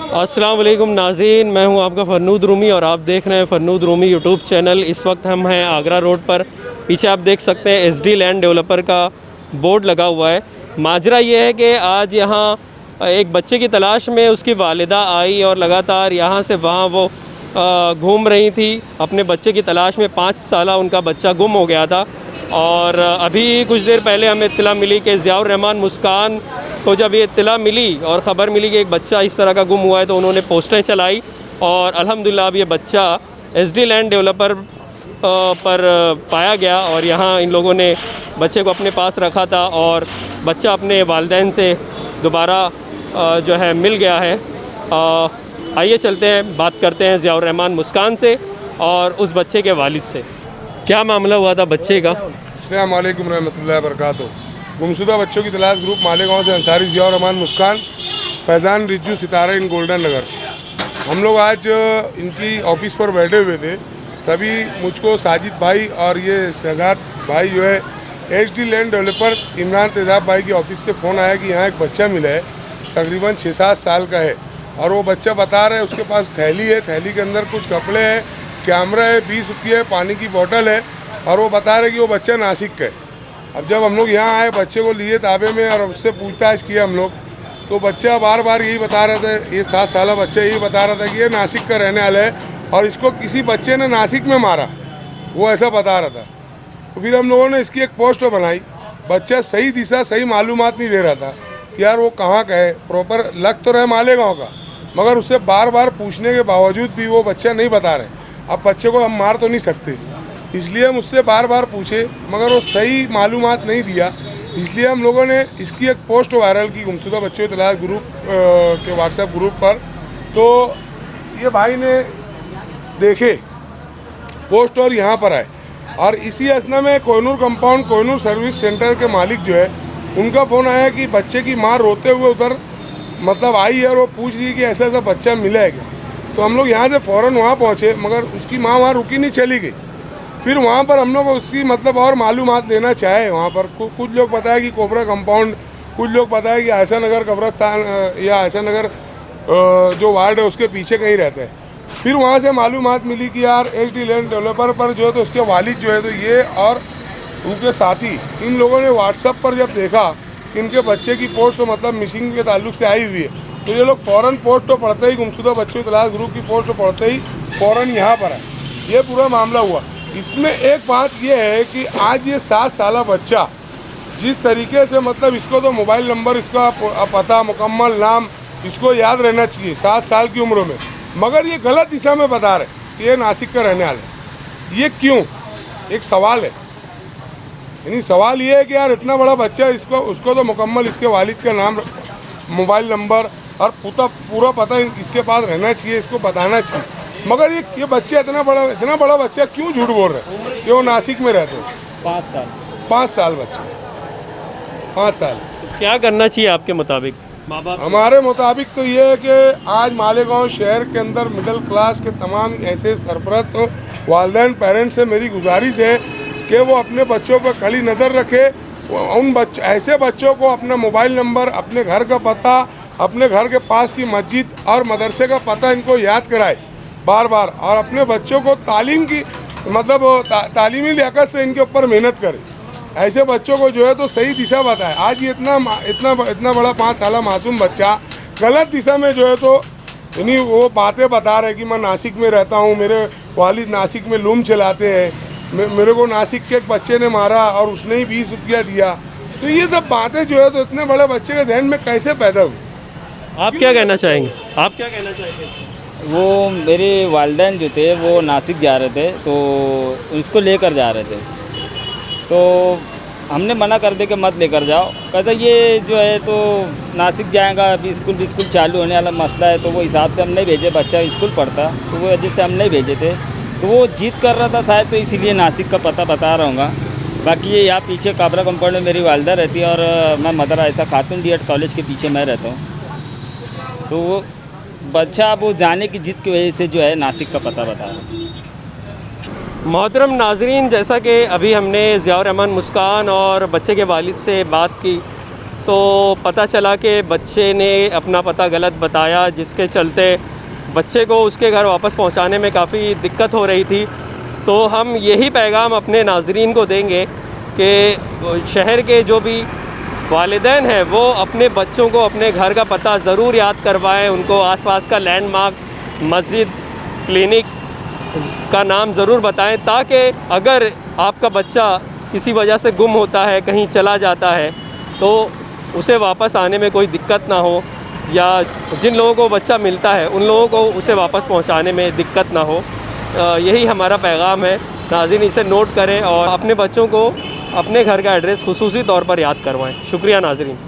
अस्सलाम वालेकुम नाज़रीन, मैं हूं आपका फ़रनूद रूमी और आप देख रहे हैं फ़रनूद रूमी यूट्यूब चैनल। इस वक्त हम हैं आगरा रोड पर। पीछे आप देख सकते हैं एसडी लैंड डेवलपर का बोर्ड लगा हुआ है। माजरा ये है कि आज यहाँ एक बच्चे की तलाश में उसकी वालिदा आई और लगातार यहाँ से वहाँ वो घूम रही थी अपने बच्चे की तलाश में। 5 साल उनका बच्चा गुम हो गया था और अभी कुछ देर पहले हमें इत्तला मिली कि ज़ियाउर रहमान मुस्कान को जब ये इत्तला मिली और ख़बर मिली कि एक बच्चा इस तरह का गुम हुआ है तो उन्होंने पोस्टें चलाई और अल्हम्दुलिल्लाह अब ये बच्चा एसडी लैंड डेवलपर पर पाया गया और यहाँ इन लोगों ने बच्चे को अपने पास रखा था और बच्चा अपने वालिदैन से दोबारा जो है मिल गया है। आइए चलते हैं, बात करते हैं ज़ियाउर रहमान मुस्कान से और उस बच्चे के वालिद से। क्या मामला हुआ था बच्चे का? अस्सलाम वालेकुम रहमतुल्लाहि व बरकातुहू। गुमशुदा बच्चों की तलाश ग्रुप मालेगांव से अंसारी ज़ियाउर रहमान मुस्कान, फैज़ान रिज्जू सितारा इन गोल्डन नगर। हम लोग आज इनकी ऑफिस पर बैठे हुए थे, तभी मुझको साजिद भाई और ये शहजाद भाई जो है एसडी लैंड डेवलपर इमरान तेजाब भाई की ऑफिस से फ़ोन आया कि यहाँ एक बच्चा मिला है, तकरीबन 6-7 साल का है। और वो बच्चा बता रहा है उसके पास थैली है, थैली के अंदर कुछ कपड़े हैं, कैमरा है, 20 रुपये पानी की बोतल है और वो बता रहे कि वो बच्चा नासिक का है। अब जब हम लोग यहाँ आए, बच्चे को लिए ताबे में और उससे पूछताछ किया हम लोग, तो बच्चा बार बार यही बता रहा था, ये 7 साल बच्चा यही बता रहा था कि ये नासिक का रहने वाला है और इसको किसी बच्चे ने नासिक में मारा, वो ऐसा बता रहा था। तो फिर हम लोगों ने इसकी एक पोस्ट बनाई। बच्चा सही दिशा सही मालूमात नहीं दे रहा था कि यार वो कहाँ का है, प्रॉपर लग तो रहे मालेगांव का, मगर उससे बार बार पूछने के बावजूद भी वो बच्चा नहीं बता रहे। अब बच्चे को हम मार तो नहीं सकते, इसलिए हम उससे बार बार पूछे मगर वो सही मालूमात नहीं दिया। इसलिए हम लोगों ने इसकी एक पोस्ट वायरल की गुमशुदा बच्चों की तलाश ग्रुप के व्हाट्सएप ग्रुप पर। तो ये भाई ने देखे पोस्ट और यहाँ पर आए और इसी असना में Kohinoor compound Kohinoor service centre के मालिक जो है उनका फ़ोन आया कि बच्चे की माँ रोते हुए उधर मतलब आई है और वो पूछ रही है कि ऐसा ऐसा बच्चा मिला है क्या। तो हम लोग यहाँ से फ़ौरन वहाँ पहुँचे, मगर उसकी माँ वहाँ रुकी नहीं, चली गई। फिर वहाँ पर हम लोग उसकी मतलब और मालूमात लेना चाहे। वहाँ पर कुछ लोग बताया कि कोबरा कंपाउंड, कुछ लोग बताया कि आयशा नगर कब्रस्तान या आयशा नगर जो वार्ड है उसके पीछे कहीं रहते हैं। फिर वहाँ से मालूमात मिली कि यार एसडी लैंड डेवलपर पर जो है तो उसके वालिद जो है तो ये और उनके साथी इन लोगों ने व्हाट्सएप पर जब देखा कि इनके बच्चे की पोस्ट तो मतलब मिसिंग के ताल्लुक से आई हुई है, तो ये लोग फ़ौरन पोस्ट तो पढ़ते ही, गुमशुदा बच्चों की तलाश ग्रुप की पोस्ट तो पढ़ते ही फ़ौरन यहाँ पर है। ये पूरा मामला हुआ। इसमें एक बात यह है कि आज ये 7 साल बच्चा जिस तरीके से मतलब इसको तो मोबाइल नंबर, इसका पता, मुकम्मल नाम इसको याद रहना चाहिए 7 साल की उम्र में, मगर ये गलत दिशा में बता रहे कि ये नासिक का रहने वाला है। ये क्यों? एक सवाल है। यानी सवाल ये है कि यार इतना बड़ा बच्चा, इसको उसको तो मुकम्मल इसके वालिद का नाम, मोबाइल नंबर और पूरा पता इसके पास रहना चाहिए, इसको बताना चाहिए, मगर ये बच्चा इतना बड़ा बच्चा क्यों झूठ बोल रहे हैं कि वो नासिक में रहते हैं? 5 साल बच्चे, 5 साल। तो क्या करना चाहिए आपके मुताबिक? माँ बाप हमारे मुताबिक तो ये है कि आज मालेगांव शहर के अंदर मिडिल क्लास के तमाम ऐसे सरपरस्त वालिदैन, पेरेंट्स से मेरी गुजारिश है कि वो अपने बच्चों पर कड़ी नज़र रखे। उन ऐसे बच्चों को अपना मोबाइल नंबर, अपने घर का पता, अपने घर के पास की मस्जिद और मदरसे का पता इनको याद कराए बार बार, और अपने बच्चों को तालीम की मतलब तालीमी लियाकत से इनके ऊपर मेहनत करें। ऐसे बच्चों को जो है तो सही दिशा बताए। आज ये इतना बड़ा 5 साल मासूम बच्चा गलत दिशा में जो है तो यानी वो बातें बता रहे कि मैं नासिक में रहता हूँ, मेरे वालिद नासिक में लूम चलाते हैं, मेरे को नासिक के एक बच्चे ने मारा और उसने ही 20 रुपया दिया। तो ये सब बातें जो है तो इतने बड़े बच्चे के जहन में कैसे पैदा हुई? आप क्या कहना चाहेंगे? आप क्या कहना चाहेंगे? वो मेरे वालिदैन जो थे वो नासिक जा रहे थे, तो इसको लेकर जा रहे थे, तो हमने मना कर दे कि मत लेकर जाओ। कहता ये जो है तो नासिक जाएगा, अभी स्कूल चालू होने वाला मसला है, तो वो हिसाब से हम नहीं भेजे, बच्चा स्कूल पढ़ता, तो वो वजह से हम नहीं भेजे थे। तो वो जिद कर रहा था शायद, तो इसीलिए नासिक का पता बता रहा हूँगा। बाकी ये यहाँ पीछे काबरा कंपाउंड में मेरी वालिदा रहती है और मैं मदर आयशा खातून D.Ed कॉलेज के पीछे मैं रहता हूँ। तो वो बच्चा वो जाने की जिद की वजह से जो है नासिक का पता बता रहा है। मोहतरम नाजरीन, जैसा कि अभी हमने ज़ियाउर रहमान मुस्कान और बच्चे के वालिद से बात की, तो पता चला कि बच्चे ने अपना पता गलत बताया, जिसके चलते बच्चे को उसके घर वापस पहुंचाने में काफ़ी दिक्कत हो रही थी। तो हम यही पैगाम अपने नाज़रीन को देंगे कि शहर के जो भी वालिदैन हैं वो अपने बच्चों को अपने घर का पता ज़रूर याद करवाएं, उनको आसपास का लैंडमार्क, मस्जिद, क्लिनिक का नाम ज़रूर बताएं, ताकि अगर आपका बच्चा किसी वजह से गुम होता है, कहीं चला जाता है, तो उसे वापस आने में कोई दिक्कत ना हो, या जिन लोगों को बच्चा मिलता है उन लोगों को उसे वापस पहुंचाने में दिक्कत ना हो। यही हमारा पैगाम है। नाज़रीन इसे नोट करें और अपने बच्चों को अपने घर का एड्रेस खुसूसी तौर पर याद करवाएं। शुक्रिया नाज़रीन।